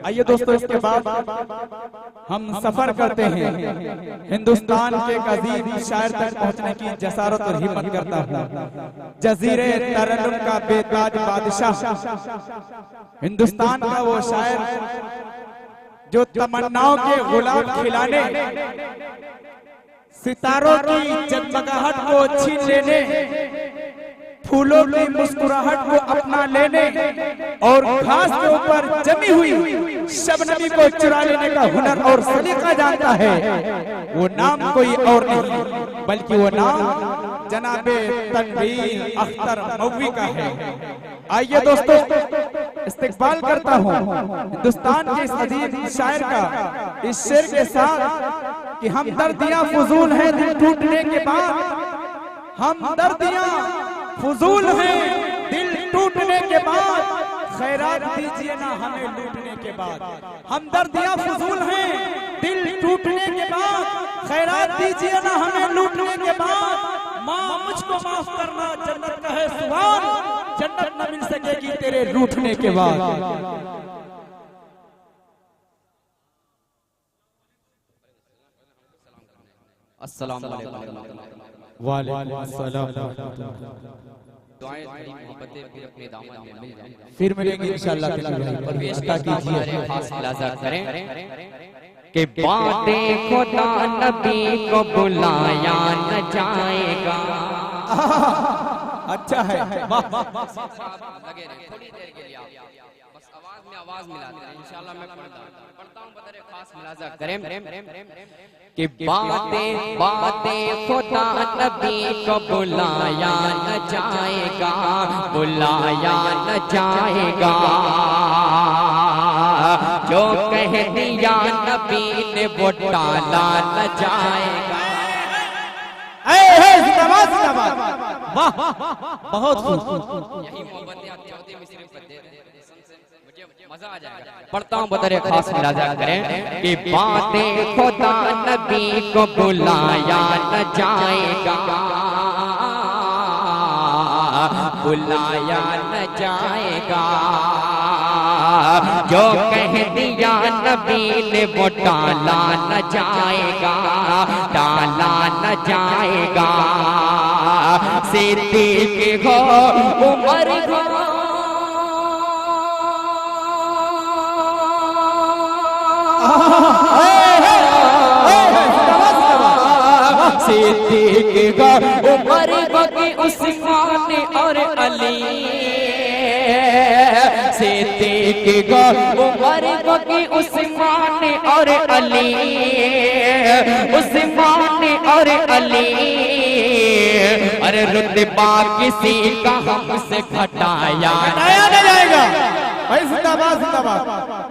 आइए दोस्तों, इसके बाद हम सफर करते हैं हिंदुस्तान के एक अजीज शायर तक पहुंचने की जसारत और हिम्मत करता हूँ। जजीरे तरन्नुम का बेताज बादशाह, हिंदुस्तान का वो शायर जो तमन्नाओं के गुलाब खिलाने, सितारों की जगमगाहट को छीन लेने, फूलों की मुस्कुराहट को अपना लेने और घास के ऊपर जमी हुई शबनमी को चुरा लेने का हुनर और सलीका जानता है। वो नाम कोई और नहीं बल्कि वो नाम जनाबे तनवीर अख्तर मौवी का है। आइए दोस्तों, इस्तिकबाल करता हूँ हिंदुस्तान के इस अजीज शायर का इस शेर के साथ कि हमदर्दियां फजूल हैं दिल टूटने के बाद, हमदर्दियां फजूल हैं दिल टूटने के बाद, खैरात दीजिए ना हमें लूटने के बाद। हमदर्दियां फजूल हैं दिल टूटने के बाद, खैरात दीजिए ना हमें लूटने के बाद। माँ मुझको माफ करना, जन्नत का है सवाल, जन्नत न मिल सकेगी तेरे रूठने के बाद। अस्सलाम वालेकुम। वालेकुम अस्सलाम। दुआएं थोड़ी मोहब्बतें फिर अपने दामन में मिल जाएं, फिर मिलेंगे इंशाअल्लाह। और पेश कीजिए खास मुलाजा करें कि बातें खुदा नबी को बुलाया न जाएगा। अच्छा है, वाह वाह। लगे रहे थोड़ी देर के लिए, आप बस आवाज में आवाज मिलाते हैं। इंशाअल्लाह मैं पढ़ता हूं, बता रहे खास मुलाजा करें कि बातें बातें खुदा नबी को बुलाया न जाएगा, बुलाया न जाएगा। जो कह दिया नबी ने वो टाला न जाएगा। वाह, बहुत यही मोहब्बतें आप चौथे में सिर्फ पढ़ते हैं, मुझे मजा आ जाएगा। पढ़ता हूँ, बता रहे खास मुलाजा करें कि बातें खुदा नबी को बुलाया न जाएगा, बुलाया न जाएगा। जो कह दिया नबी ने वो टाला न जाएगा, टाला न जाएगा। सिद्दीक हो उमर हो सिद्दीक हो उमर बकी उस्मान और अली, सिद्दीक हो उमर बकी उस्मान और अली, उस्मान और अली। अरे रुतबा किसी का हमसे घटाया न जाएगा। भाई जिंदाबाद जिंदाबाद।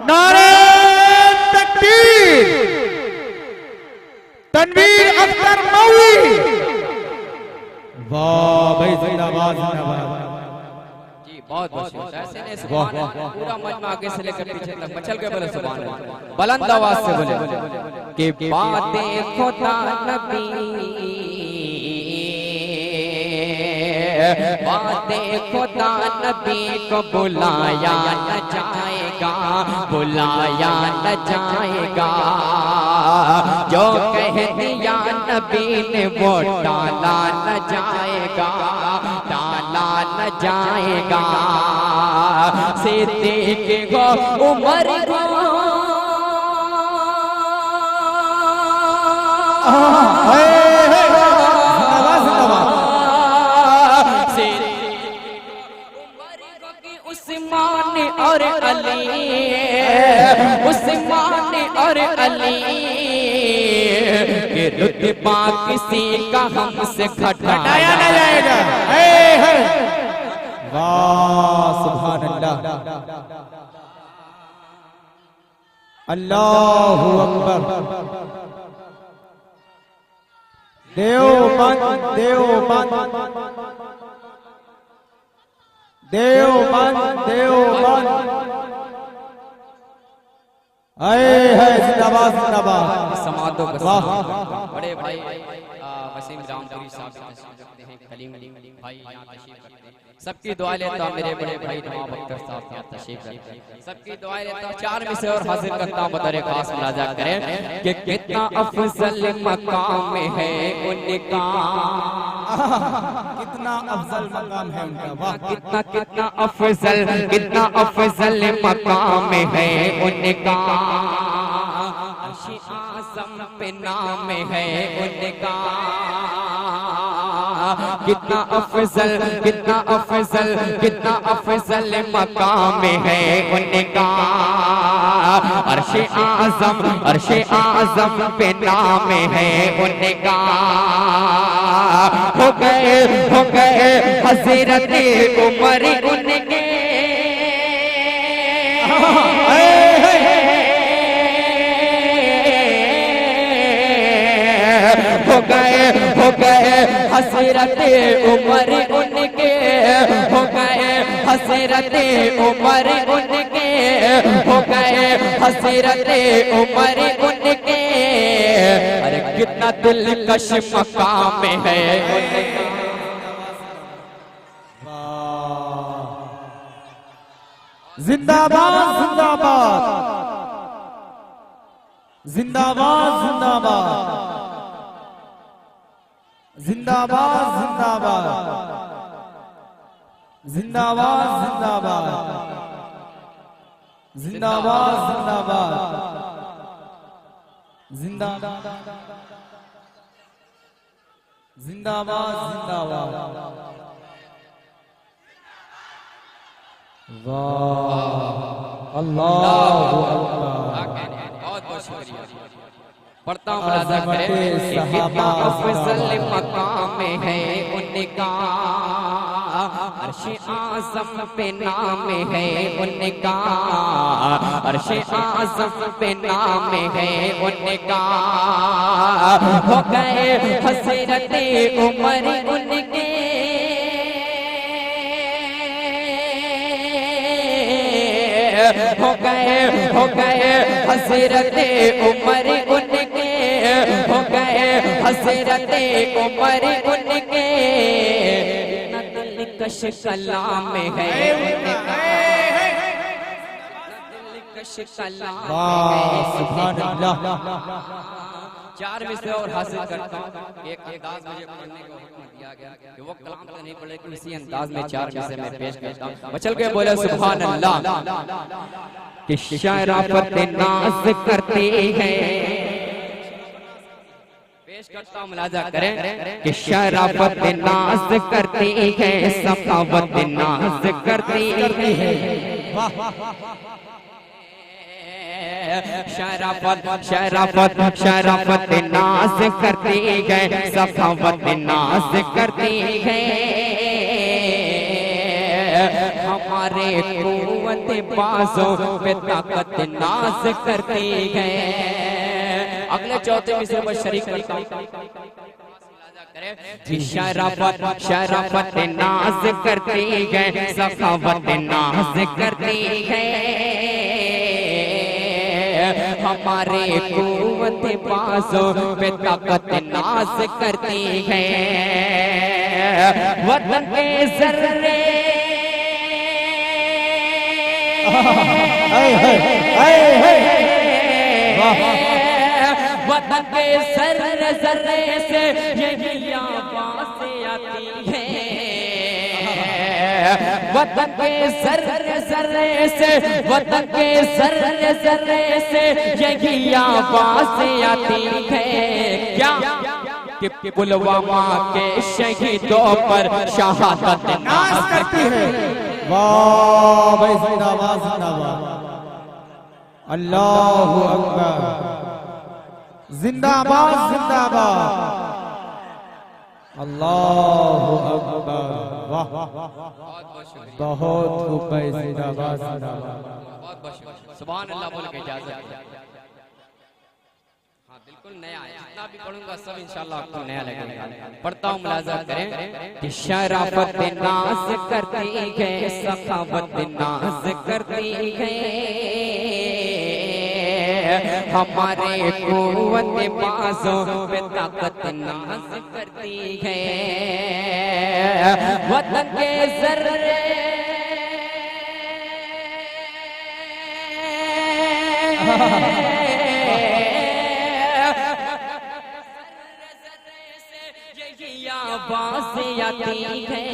नारे तकबीर, तनवीर अख्तर मौवी। वाह भाई, जिंदाबाद जिंदाबाद। जी बहुत बहुत ऐसे नहीं, सुभान अल्लाह। पूरा मजमा आगे से लेकर पीछे तक मचल के बोले सुभान अल्लाह, बुलंद आवाज से बोले कि बातें खुदा नबी, बातें खुदा नबी को बुलाया न जाएगा, बुलाया न जाएगा। जो कह दिया नबी ने वो टाला न जाएगा, टाला न जाएगा। सिद्दीक हो उमर हो उस्मान और अली, उस्मान और अली। के रुतबा किसी का हमसे घटाया न जाएगा। वाह सुभान अल्लाह, अल्लाहु अकबर। देवबंद देवबंद देवबंद देवबंद, आए है जिंदाबाद जिंदाबाद। समातों का बड़े भाई वसीम रामपुरी साहब तशरीफ रखते हैं, कलीम भाई यहाँ तशरीफ रखते हैं। सबकी दुआ लेता हूँ मेरे बड़े भाई नवाब अख्तर साहब यहाँ तशरीफ रखते हैं। सबकी दुआ लेता हूँ। 4 में से और हाजिर करता हूँ बतौर खास मुलाजा करें कि कितना अफजल मकाम है उनका, कितना अफजल मकाम है उनका। वाह, कितना कितना अफजल मकाम है उनका, अर्श आज़म पे नाम है उनका। कितना अफजल मकाम है उनका, अर्श आज़म पे नाम है उनका। हो गए हज़रत उमर उनके, हो गए हज़रत उमर उनके, हो गए हज़रत उमर उनके, हो गए हज़रत उमर उनके। अरे कितना दिलकश मकाम है उनका। जिंदाबाद जिंदाबाद जिंदाबाद जिंदाबाद जिंदाबाद जिंदाबाद जिंदाबाद जिंदाबाद जिंदाबाद जिंदाबाद जिंदाबाद जिंदाबाद। वाह, अल्लाहु अकबर। बहुत बहुत शुक्रिया। पढ़ता हूँ मुलाजा करें कि कितना अफजल मकाम है उनका, अर्श आज़म पे नाम है उनका, अर्श आज़म पे नाम है उनका। हो गए हज़रत उमर उनके, हो गए हज़रत उमर उनके, हो गए हज़रत उमर उनके। दिलकश कलाम है उनका, दिलकश कलाम है। सुभान अल्लाह। 4 में से और हासिल करता हूँ। एक अंदाज मुझे पढ़ने का हुक्म दिया गया कि वो कलाम तो नहीं पढ़े, इसी अंदाज में 4 में से मैं पेश करता हूँ। चल के बोले सुभान अल्लाह। कि शराफत नाज करते हैं, पेश करता हूँ मुलाजा करें कि शराफत नाज करते हैं, सखावत नाज करते हैं। शराफत नाज करते हैं, सखावत नाज करते हैं। हमारे कुव्वत बाजों पे ताकत नाज करते हैं। अगले चौथे मिसरे पर शरीक करता हूं। शराफत नाज करते हैं, सखावत नाज करते हैं। हमारे कुव्वत बाजों पे ताकत नाज करते हैं। वतन के जर्रे वतन के जर्रे जर्रे से यही आवाज़ें आती हैं। वतन के जर्रे जर्रे से, वतन के जर्रे जर्रे से यही आवाज़ें आती हैं। क्या कि पुलवामा के शहीदों पर शहादत नाज करती है। वाह भाई, जिंदाबाद जिंदाबाद, अल्लाहु अकबर, जिंदाबाद जिंदाबाद, अल्लाहु अकबर। वाह, बहुत खूब भाई, जिंदाबाद जिंदाबाद। सुभान अल्लाह बोल के इजाजत। हाँ बिल्कुल नया है, जितना भी पढ़ूंगा सब इंशाल्लाह आपको नया लगेगा। पढ़ता हूँ मुलाजा करें कि शराफत नाज करती है, सखावत नाज करती है। हमारे कुव्वत बाजों पे ताकत नाज करती है। वतन के जर्रे आवाज़ आती है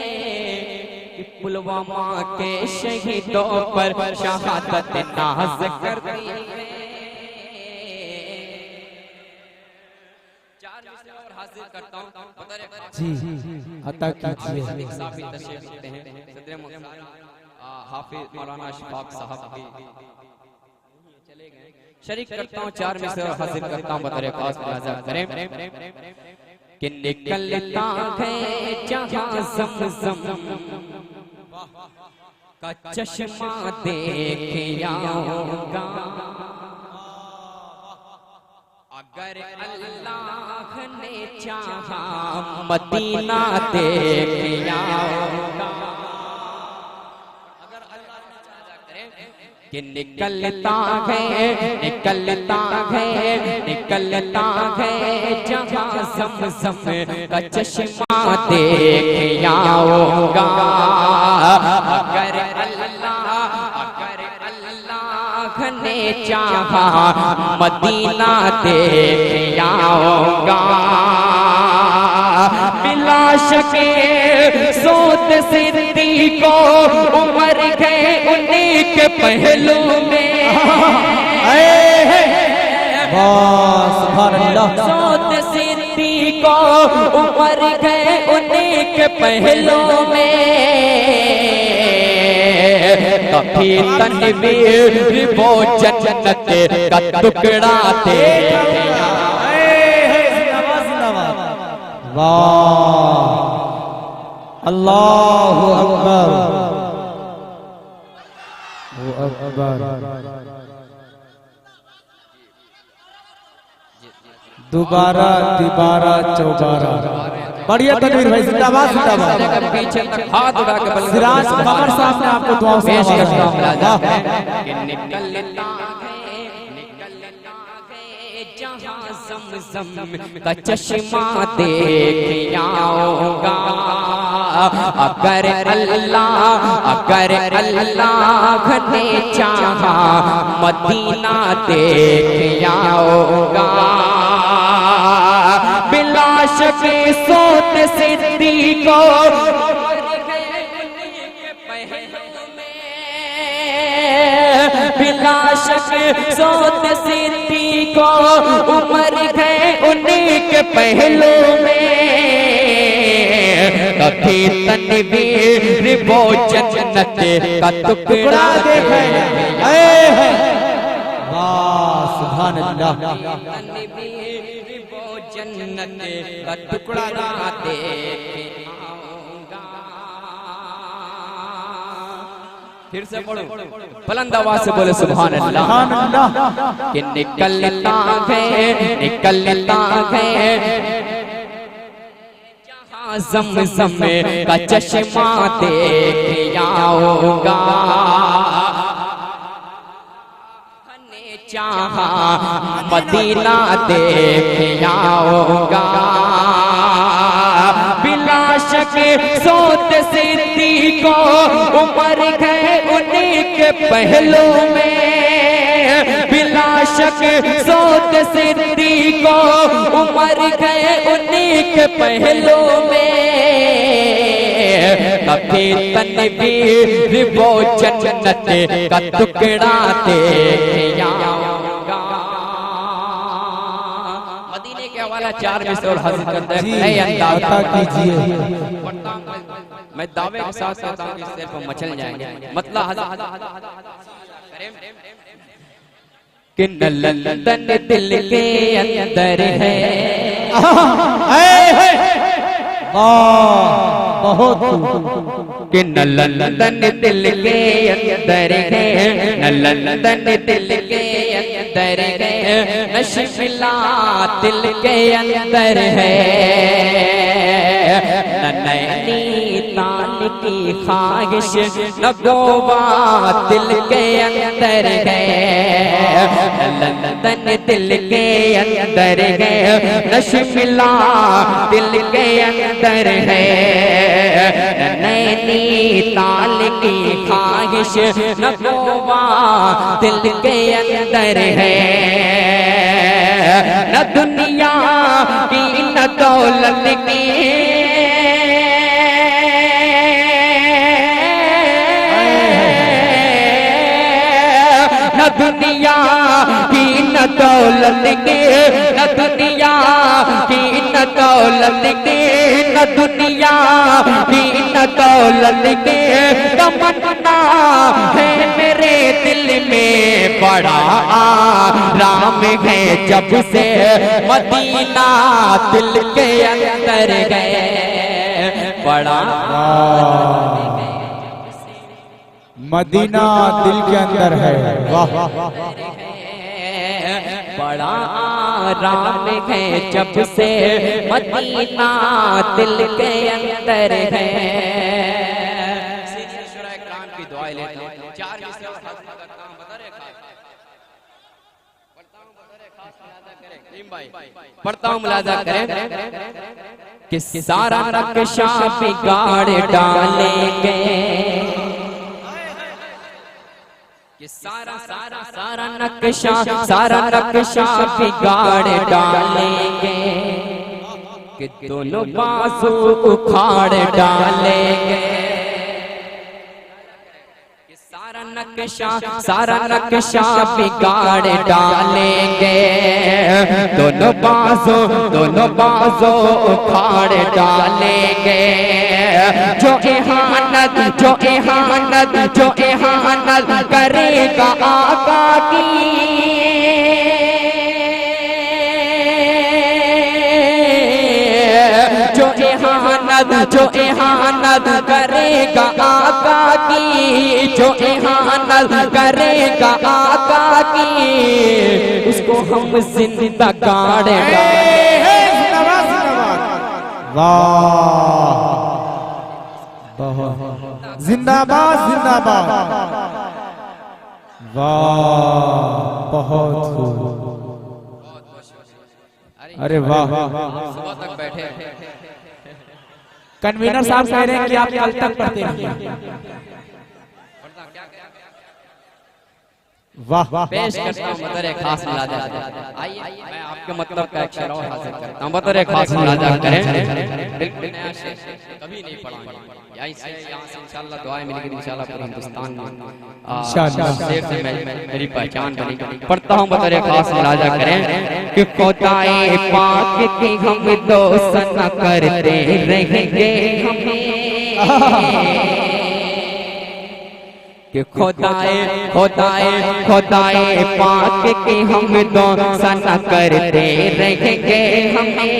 कि पुलवामा के शहीदों पर शहादत नाज करती है। चार मिसरे और हाजिर करता हूँ जी अता कीजिए। साफी तशरीफ रखते हैं सदर मुक़द्दस हाफिज मौलाना अशफाक साहब की चले गए। शरीक करता हूँ चार मिसरे और हाजिर करता हूँ बतौर खास मुलाज़ा करें कि निकलता है जहां ज़मज़म का चश्मा देख आऊंगा। अगर अल्लाह ने चाहा मदीना देख आऊंगा। कि निकलता है जहां ज़मज़म का चश्मा देख आऊंगा। अगर अल्लाह ने चाहा मदीना देख आऊंगा। बिला शके सोत सिद्दी को उमर गए उन्हीं के पहलू में। सोत सिद्दी को उमर गए उन्हीं के पहलू में। कभी तनवीर वो जन्नत का टुकड़ा दे। वाह अल्लाहु अकबर दोबारा तिबारा चौबारा। बढ़िया तकबीर भाई, जिंदाबाद जिंदाबाद। पीछे तक हाथ उठा के सिराज कमर साहब ने आपको दुआ से पेश करता हूं। जहां ज़मज़म का चश्मा देख आऊंगा। अगर अल्लाह ने चाहा मदीना देख आऊंगा। बिला शके सोत सिद्दी को बिला शक सोत सिद्दी को उमर गए उन्हीं के पहलू में। कभी तनवीर वो जन्नत का टुकड़ा देखे। सुभान अल्लाह। तनवीर वो जन्नत का टुकड़ा देखे आऊंगा। फिर से पढ़ो बुलंद आवाज से बोले सुभान अल्लाह। कि निकलता है जहां ज़मज़म का चश्मा देख आऊंगा। ने चाहा मदीना देख आऊंगा। बिला शक सोत सिद्दी को उमर गए उन्हीं के पहलू में। बिला शक सोत सिद्दी को उमर गए उन्हीं के पहलू में। कभी तनवीर वो जन्नत का टुकड़ा देख आऊंगा। मदीने के हवाला चार में से और हाजिर करते हैं। मैं दावे के साथ कहता हूँ कि इस पर मचल जाएंगे। मतलब कि लंदन दिल के अंदर है। बहुत कि लंदन दिल के अंदर है। लंदन दिल के अंदर है। नशिला दिल के अंदर है। नैनी ताल की ख्वाहिश न गोवा दिल के अंदर है, लंदन दिल के अंदर है, न शिमला दिल के अंदर है। नैनी ताल की ख्वाहिश न गोवा दिल के अंदर है, न दुनिया की न दौलत की, न दुनिया की न दौलत की, न दुनिया की न दौलत की, न दुनिया की न दौलत की। तमन्ना है मेरे दिल में बड़ा आराम है जब से मदीना दिल के अंदर गए, बड़ा मदीना दिल के अंदर है। वाह बड़ा आराम है जब से मदीना दिल के अंदर है। की दुआएं लेता हूं, चार मिसरा खत्म करता हूं, बता रहे पढ़ता हूं, मुलाजा करें कि सारा नक्शा बिगाड़ डालेंगे, कि सारा नक्शा बिगाड़ डालेंगे, कि दोनों बाजू उखाड़ डालेंगे, कि सारा नक्शा बिगाड़ डालेंगे, दोनों बाजू उखाड़ डालेंगे। जो इहानत करेगा आका की, जो इहानत करेगा आका की, जो इहानत करेगा आका की, उसको हम जिंदा गाड़ेगा। वाह जिंदाबाद जिंदाबाद। वाह बहुत खूब। अरे वाह सुबह तक बैठे कन्वीनर साहब कह रहे हैं कि आप कल तक पढ़ते रहिए। वाह वाह पेश करता हूं बतौर खास मुलाजा। आइए मैं आपके मतलब का एक शेर और हासिल करता हूं, बतौर खास मुलाजा करें। बिल्कुल नया शेर कभी नहीं पढ़ा, यहीं से इंशाल्लाह दुआएं मिलेंगी इंशाल्लाह पूरे हिंदुस्तान में शेर से मेरी पहचान बनेगी। पढ़ता हूं बतौर खास मुलाजा करें कि खुदाए पाक की हम दोस्त न करते रहेंगे हमें, कि खुदाए पाक के हम दोस्त न करते रहेंगे हमें,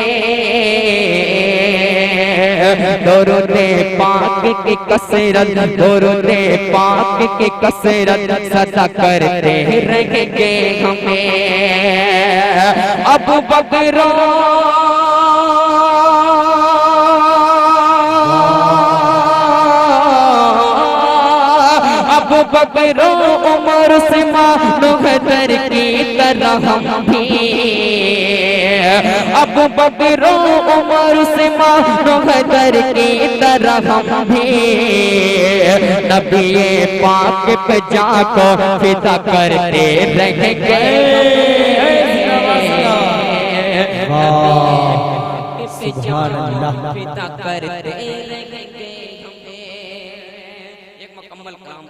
दरूदे पाक की कसरत, दरूदे पाक की कसरत सदा करते रहेंगे हमें। अब बकरो बकरो उमर से मानो हैदर की तरह हम भी, अब बकरो उमर से मानो हैदर की तरह हम भी, नबी पाक पे जाको फिदा करते रहेंगे। सुभान अल्लाह। फिदा करते रहेंगे। एक मुकम्मल कलाम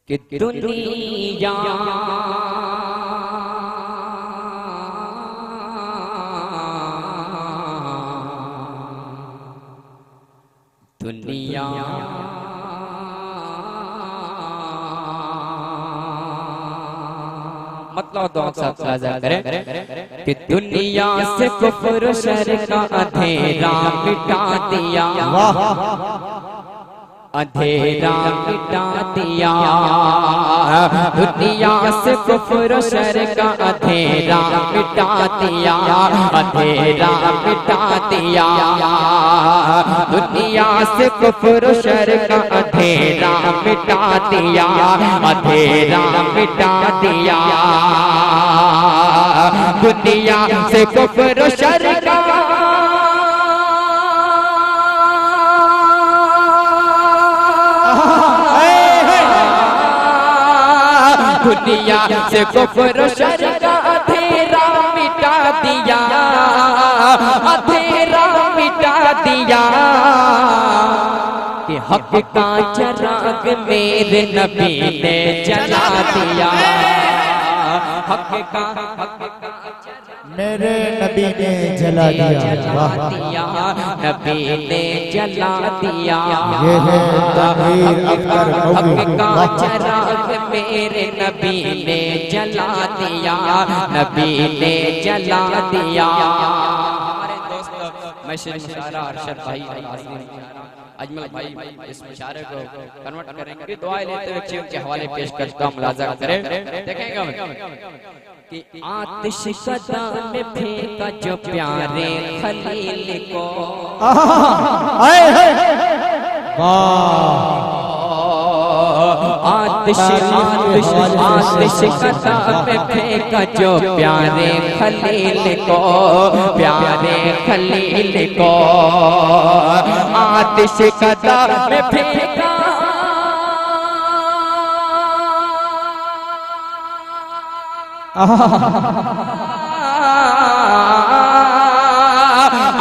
कि दुनिया दुनिया मतलब दो साझा करें कि दुनिया से कुफ्र शर का अंधेरा मिटा दिया, अंधेरा मिटा दिया, दुनिया से कुफ्र शर का अंधेरा मिटा दिया, अंधेरा मिटा दिया, दुनिया से कुफ्र शर का अंधेरा मिटा दिया, अंधेरा मिटा दिया, दुनिया से कुफ्र शर का दुनिया से कुफ्र शर का अंधेरा मिटा दिया, अंधेरा मिटा दिया, कि हक का चिराग मेरे नबी ने जला दिया, हक का मेरे नबी ने जला दिया, नबी ने जला दिया, ये है तकबीर अकबर हक का चिराग मेरे नबी ने जला दिया, नबी ने जला दिया। हमारे दोस्त मशहूर मुशारा अरशद भाई अजमल भाई इस मुशारे को कन्वर्ट करेंगे, दुआएं लेते हुए चीन के हवाले पेश करता हूं, मुलाजा करें। देखेंगे कि आतिश कदा में फेंका जो प्यारे खलील को, आतिश आतिश आतिश कदा में फेंका जो प्यारे खलील को, प्यारे खलील को, आतिश कदा में फेंका,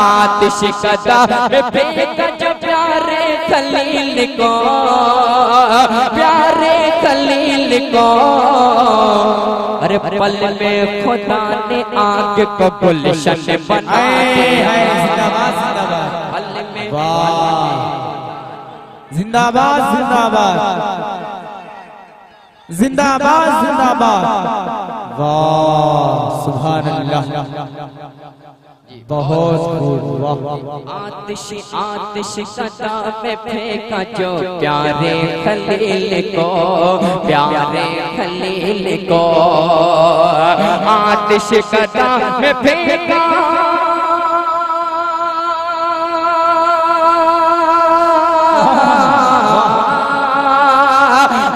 आतिश कदा में फेंका जो प्यारे खलील को, प्यारे खलील को, अरे पल में खुदा ने आग को गुलशन बना दिया, पल में जिंदाबाद जिंदाबाद जिंदाबाद जिंदाबाद, वाह सुभान अल्लाह, बहुत खूब, वाह। आतिश आतिश कदा में फेंका जो प्यारे खलील को, प्यारे खलील को, आतिश कदा में फेंका,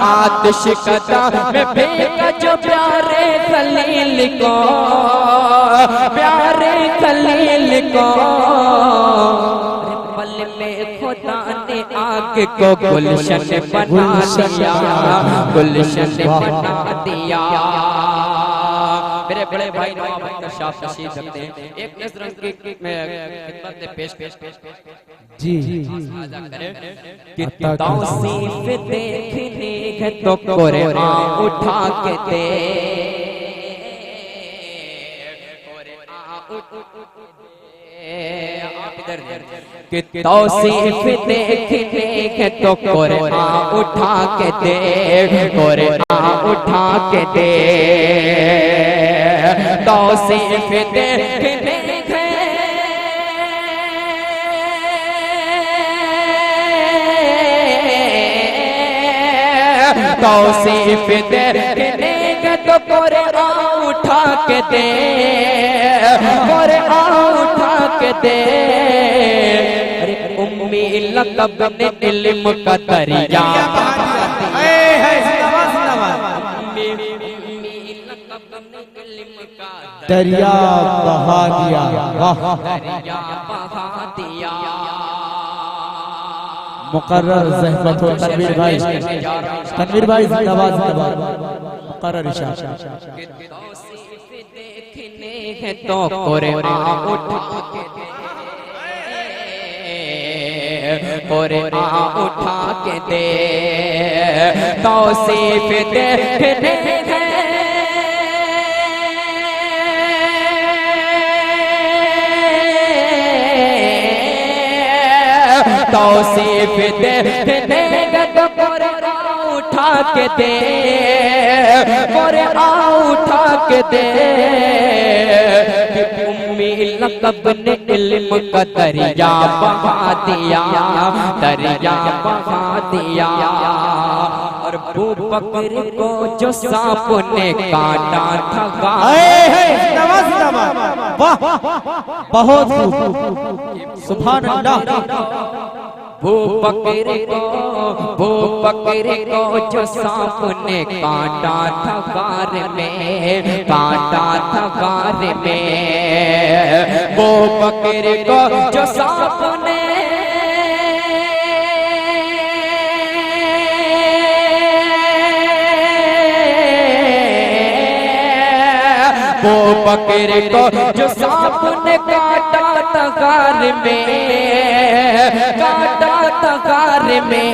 आतिश कदा में फेंका जो प्यारे खलील को, प्यारे खलील को, पल में खुदा ने आग को गुलशन बना दिया, गुलशन बना दिया। मेरे बड़े भाई नवाब अख्तर शाह तशरीफ रखते हैं, एक नज़र की खिदमत में पेश जी कि तौसीफ देखनी है तो कुरान उठा के दे, कि तौसीफ देखने है तो कुरान उठा के दे, कुरान उठा के दे, तौसीफ देखने तौसीफ देखने का तो कुरान उठा के दे, कुरान उठा के दे, अरे उम्मी लक़ब ने इल्म का दरिया बहा दिया, उम्मी लक़ब ने इल्म का दरिया बहा दिया, वाह, दरिया बहा दिया। मुकर्रर ज़हमत हो तनवीर भाई, तनवीर भाई जिंदाबाद जिंदाबाद, मुकर्रर इशारा, देखने है तो कुरान उठा के दे, कुरान उठा के दे, तौसीफ देखने है तौसीफ देखने का तो कुरान उठा के दे, कुरान उठा के दे, कि उम्मी लक़ब ने इल्म का दरिया बहा दिया, दरिया बहा दिया। और अबू बकर को जो सांप ने काटा था, वाह बहुत खूब, सुभान अल्लाह। वो बकरे को जो सांप ने काटा था गार में, काटा था गार में। वो बकरे को जो सांप ने वो बकरे को जो सांप ने काटा था गार में, काटा था गार में।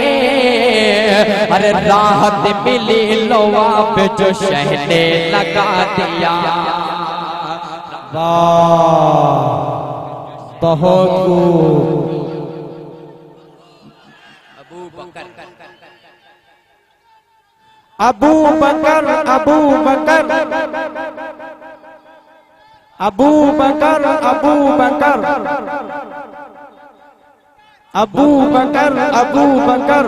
अरे राहत मिली लोआ पे जो शहने लगा दिया। वाह बहुत खूब। अबू बकर अबू बकर अबू बकर अबू बकर अबू बकर अबू बकर अबू बकर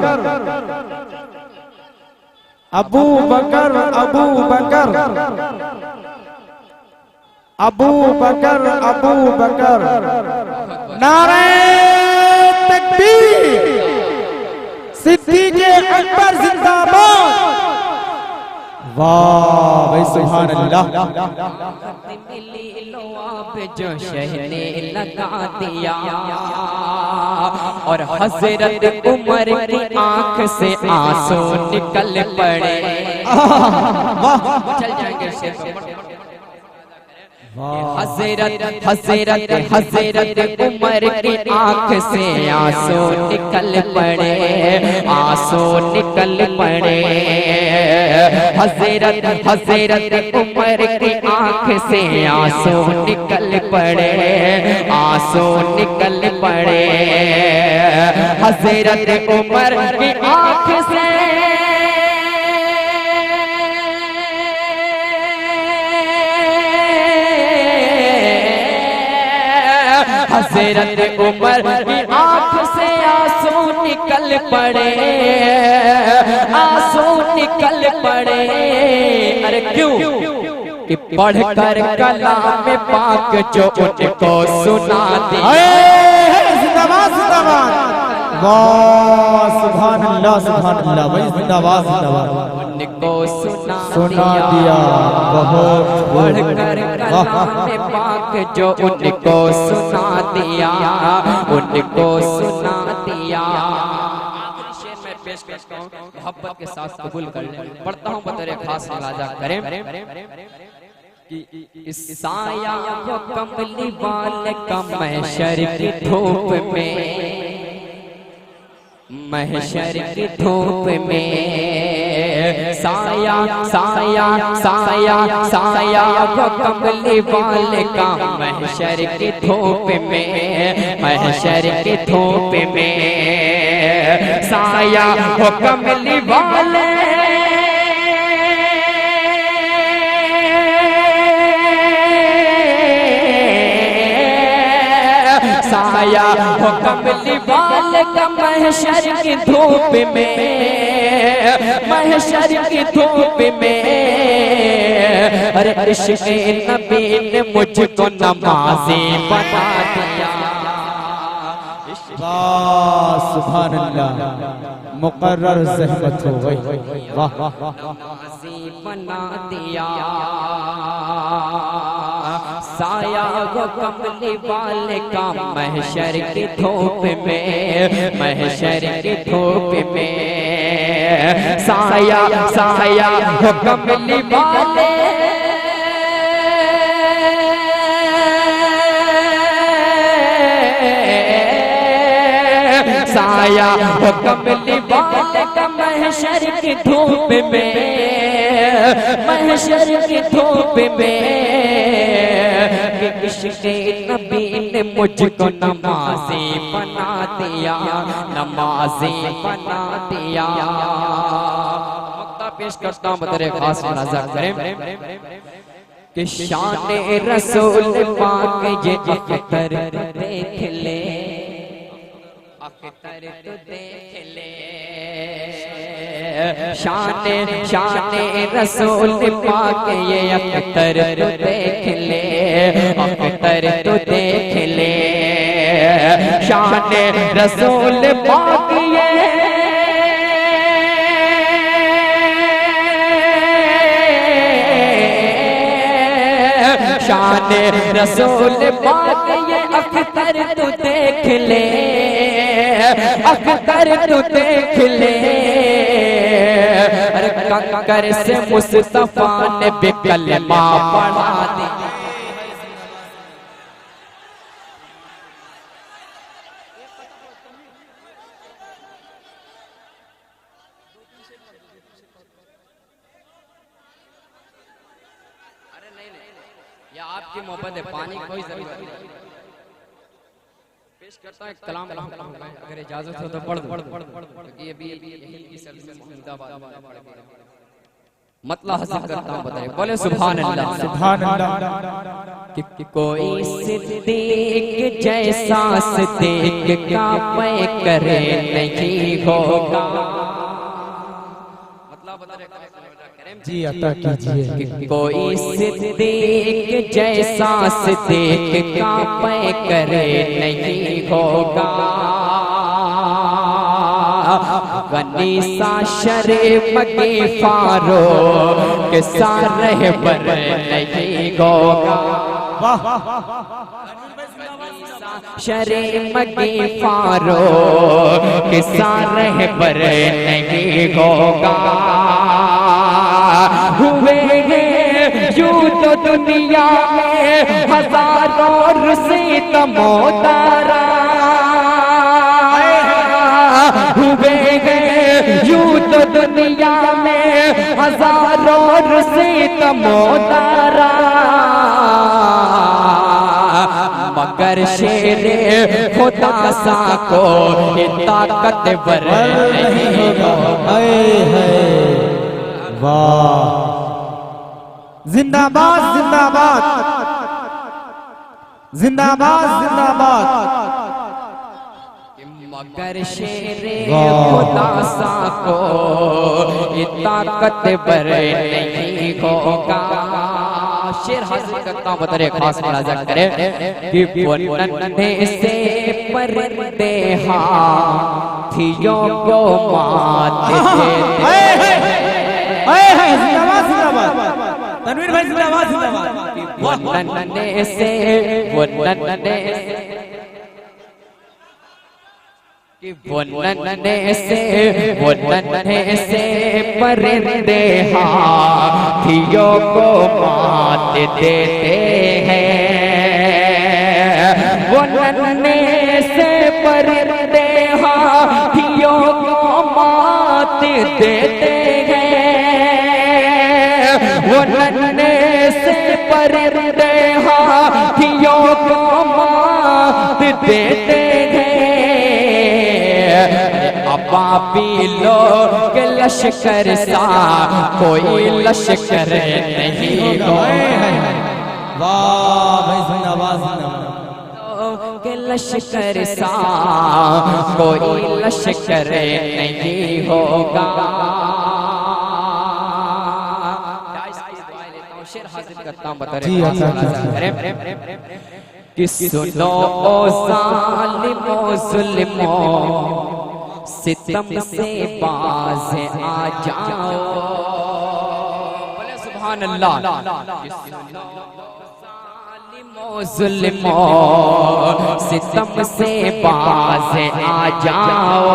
अबू बकर अबू बकर अबू बकर। नारे तकबीर, सिद्दीक़ अकबर जिंदाबाद। वाह भाई सुभान अल्लाह। पे जो शहने लगा दिया। और हजरत उमर की आंख से आंसू निकल पड़े। चल जाएंगे शेर। हजरत उमर की आंख से आंसू निकल पड़े, आंसू निकल पड़े। हजरत उमर की आंख से आंसू निकल पड़े, आंसू निकल पड़े। हजरत उमर की आंख से हजरत उमर की आंख से आंसू निकल पड़े, आंसू निकल पड़े। अरे क्यों? कि पढ़कर कलाम पाक जो उनको सुना दिया। जिंदाबाद जिंदाबाद। वाह सुभान अल्लाह सुभान अल्लाह भाई जिंदाबाद जिंदाबाद। उनको सुना दिया बहुत। पढ़कर कलाम पाक जो उनको सुना दिया, उनको सुना दिया। शेर में पेश करता हूँ, मोहब्बत के साथ कबूल कर लें। पढ़ता हूँ बतौर खास मुलाजा करें। इस साया वो कमली वाल का महशर की धूप में, महशर की धूप में। साया साया साया साया वो कमली वाल का महशर की धूप में, महशर की धूप में। साया वो कमली वाले साया हो कमली वाल का महशर की धूप में, महशर की धूप में। अरे इश्क़ नबी ने मुझको नमाज़ी बना दिया। वाह सुभान अल्लाह। मुकर्रर ज़हमत हो गई। वाह नमाज़ी बना दिया। साया वो कमली वाले का महशर की धूप में, महशर की धूप में। साया साया वो कमली वाले साया वो कमली वाले का महशर की धूप में, महशर की धूप में। इश्क़ नबी ने मुझको नमाज़ी बना दिया, नमाज़ी बना दिया। मक्ता पेश करता हूँ बतौर खास मुलाजा करें। कि शान रसूल पाक ये अख्तर देख ले, अख्तर तो देख ले। शान रसूल पाक ये अख्तर तो देख ले, अख्तर तो देख ले। शान रसूल पाक ये शान रसूल पाक ये अख्तर तू देख ले, अख्तर तू देख ले। अरे कंकर से मुस्तफा ने भी कलमा पढ़ा दी। या आपकी मोहब्बत है, पानी कोई जरूरत नहीं। पेश करता है कलाम, अगर इजाजत हो तो पढ़ दो, क्योंकि अभी यही की सर्दी में मोहम्मदाबाद मतलब हासिल करता हूं। बताइए, बोले सुभान अल्लाह, सुभान अल्लाह। कि कोई सिद्दीक जैसा सिद्दीक का मैं करे नहीं होगा। मतलब जी अता कीजिए। कि कोई सिद्दीक जैसा सिद्दीक का मैं करे नहीं होगा। गनीसा शरीफ की फारूक सा रहबर नहीं होगा। शरीफ की फारूक सा रहबर नहीं होगा। हुए यूं तो दुनिया में हजारों रुसीतमोतारा, हुए यूं तो दुनिया में हजारों रुसीतमोतारा, मगर शेरे खुदा सा को ताकतवर नहीं होगा। वाह, जिंदाबाद जिंदाबाद जिंदाबाद जिंदाबाद। मगर शेरे खुदा सा को ताकतवर नहीं होगा। शेर हासिल करता हूं, बता रहे खास मुलाजा करे कि वो नन्हे से पर्दे हाथियों को मात देते। जिंदाबाद जिंदाबाद, तनवीर भाई जिंदाबाद जिंदाबाद। वो नन्हे से वो नन्हे परिंदे हाथियों को मात देते हैं। वो नन्हे से परिंदे हाथियों को मात देते हैं। वो नन्हे से परिंदे हाथियों को मात देते हैं। अबाबीलो के लश्कर सा कोई लश्कर नहीं होगा। वाह भाई जिंदाबाद जिंदाबाद। के लश्कर सा कोई लश्कर नहीं होगा। शेर हासिल करता हूं, बता रहे कि सुनो ओ ज़ालिमों ज़ुल्मों सितम से बाज आ जाओ। बोले सुभान अल्लाह। ज़ालिमों ज़ुल्मों सितम से बाज आ जाओ।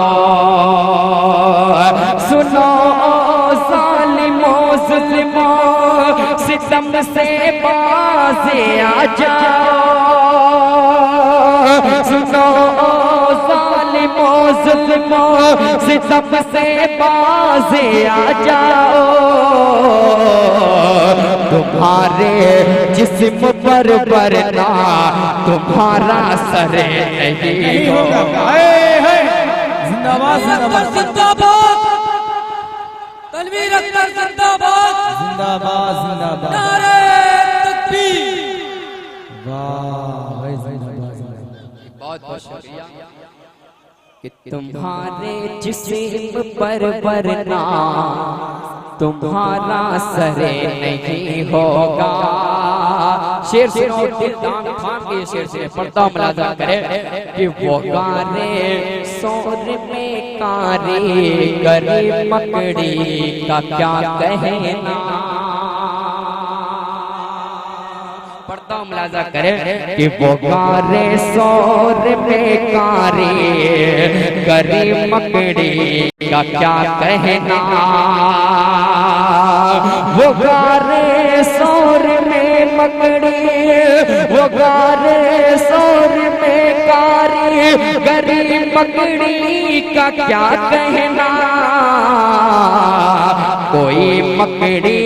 सुनो ज़ालिमों ज़ुल्मों सितम से बाज आ जाओ। सुनो ज़ालिमों ज़ुल्मों सितम से बाज आ जाओ। तुम्हारे जिस्म पर वरना तुम्हारा सर नहीं होगा। जिंदाबाद जिंदाबाद जिंदाबाद, तनवीर अख्तर जिंदाबाद, जिंदाबाद जिंदाबाद। नारे वाह भाई बहुत बहुत शुक्रिया कि तुम्हारे जिस्म पर वरना तुम्हारा सरे नहीं होगा। शेर सुनो दिलदान खान के शेर से पढ़ता हूं, मुलाजा करे कि वो गारे सोर में कारे गरी मकड़ी का क्या कहना। पढ़ता हूं, मुलाजा करे कि वो गारे सोर में कारे गरी मकड़ी का क्या कहना। वो गारे सोर में मकड़ी, वो गारे सोर में कारी गरी मकड़ी का क्या कहना। कोई मकड़ी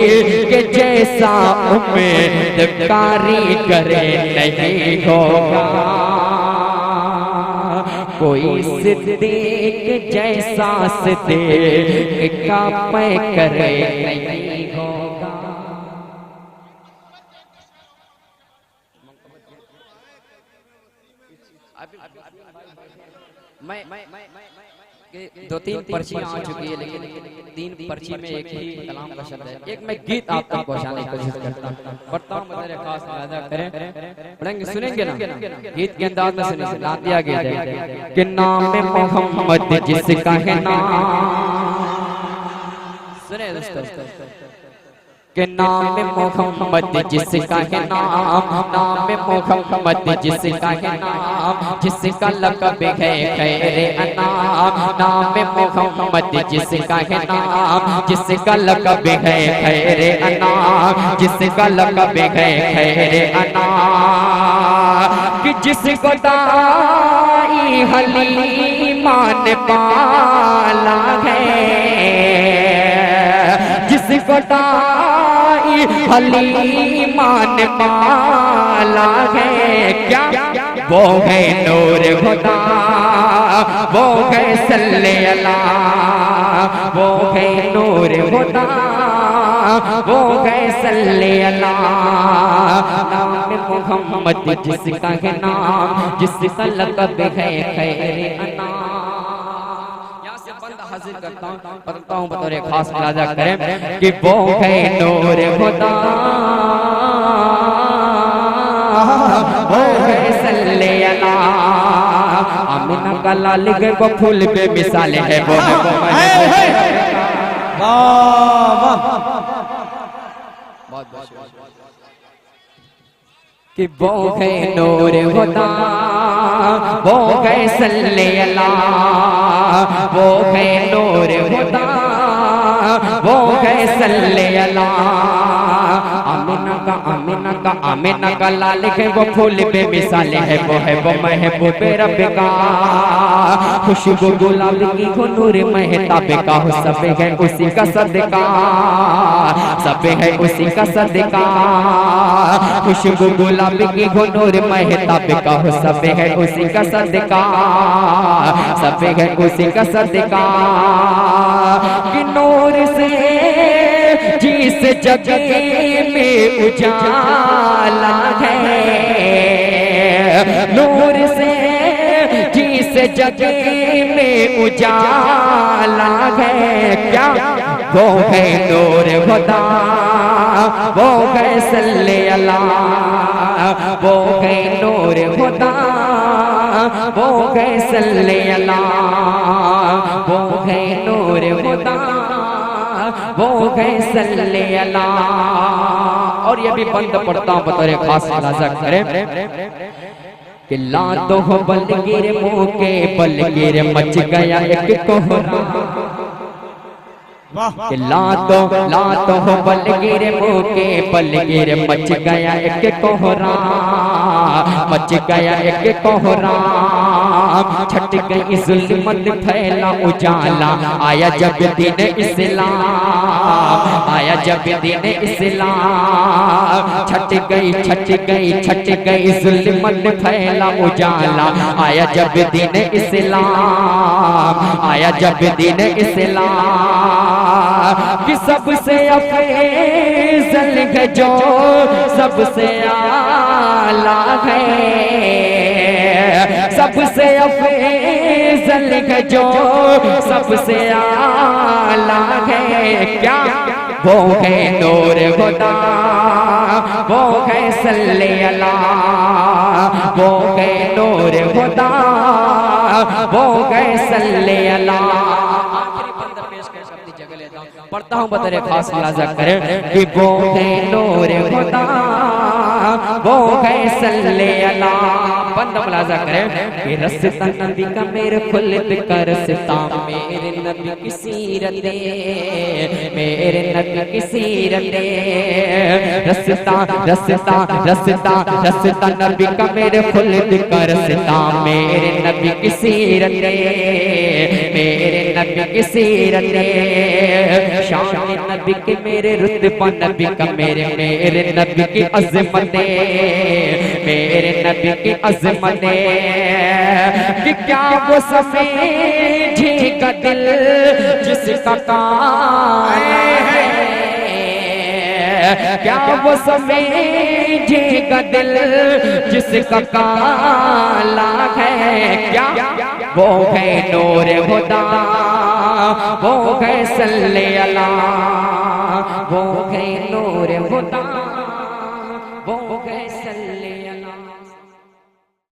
के जैसा उम्मीदकारी करे नहीं होगा। कोई सिद्दीक जैसा सिद्दीक का पे करे नहीं होगा। मैं दो तीन पर्चियां आ चुकी है, लेकिन तीन पर्ची में एक ही कलाम का शब्द है। एक मैं गीत आप तक पहुंचाने की कोशिश करता हूं, पढ़ता हूं, मेरे खास मुलाजा करें, पढ़ेंगे, सुनेंगे ना? गीत के अंदाज में सुनिए। नादिया गीत है कि नाम मोहम्मद जिसका है नाम, सुने दोस्तों, कि नाम मोहम्मद जिसका है नाम, नाम मोहम्मद जिसका है नाम, जिसका लक़ब है खैरे अनाम। नाम मोहम्मद जिसका है नाम, जिसका लक़ब है खैरे अनाम, जिसका लक़ब है खैरे अनाम। कि जिसको दाई हलीमान पाला है, जिसको दाई हलीमान पाला है, क्या वो है नूर खुदा, वो है सल्ले अला, वो है नूर खुदा, वो है सल्ले अला। नाम मोहम्मद जिसका है नाम, जिसका लक़ब है खैरे अनाम। हाजिर करता हूं बतौर खास मुलाजा करें कि वो है नूर खुदा, वो है सल्ले अला। आमिना का लाल के वो फूल पे मिसाल है, वो है कि वो है नूर खुदा, वो है सल्ले अला, वो है नूर खुदा, वो है सल्ले अला। आमिना का लाल है वो फूल पे मिसाल है, वो है वो महबूब रब का। खुशबू गुलाब की हो नूर महताब का हो, सब है उसी का सदका, सब है उसी का सदका। खुशबू गुलाब की हो नूर महताब का हो, सब है उसी का सदका, सब है उसी का सदका। कि नूर से जिस जगह में उजाला है, नूर से जिस जगह में उजाला है, क्या वो है नूर खुदा, वो है सल्ले अला, वो है नूर खुदा, वो है सल्ले अला, वो है नूर खुदा, वो है सल्ले अला। और ये भी बंद पढ़ता हूं बतौर खास मुलाजा करें कि लातो हो बलगीर मुंह के बलगीर मच गया एक कोहरा। कि लातो हो बलगीर मुंह के बलगीर मच गया एक कोहरा, मच गया एक कोहरा। छट गई जुल्मत फैला उजाला, आया जब दिन इस्लाम, आया जब दीन इस्लाम, छट गई जुल्मत फैला उजाला, आया जब दीन इस्लाम, आया जब दीन इस्लाम, कि सबसे अफजल है जो सबसे आला है, सबसे अफजल है जो सबसे आला है, क्या वो है नूर खुदा, वो है सल्ले अला, वो है नूर खुदा, वो है सल्ले अला। आखिरी बंदा पेश कर अपनी जगह लेता हूं, पढ़ता हूं बतरे खास मुलाजा करें कि वो है नूर खुदा, वो है सल्ले अला। बंदा मुलाजा करें कि रस्ता नबी का मेरे खुल्द का रस्ता, मेरे नबी की सीरत, मेरे नबी की सीरत, रस्ता रस्ता रस्ता रस्ता नबी का मेरे खुल्द का रस्ता, मेरे नबी की सीरत, मेरे नबी की सीरत, शान नबी के मेरे रुतबा नबी का मेरे नबी की अज़मत, मेरे नबी की अज़मत, कि क्या वो समझेगा दिल जिसका काला है, क्या वो समझेगा दिल जिसका काला है, क्या वो है नूर खुदा, वो है सल्ले अला, वो है नूर खुदा।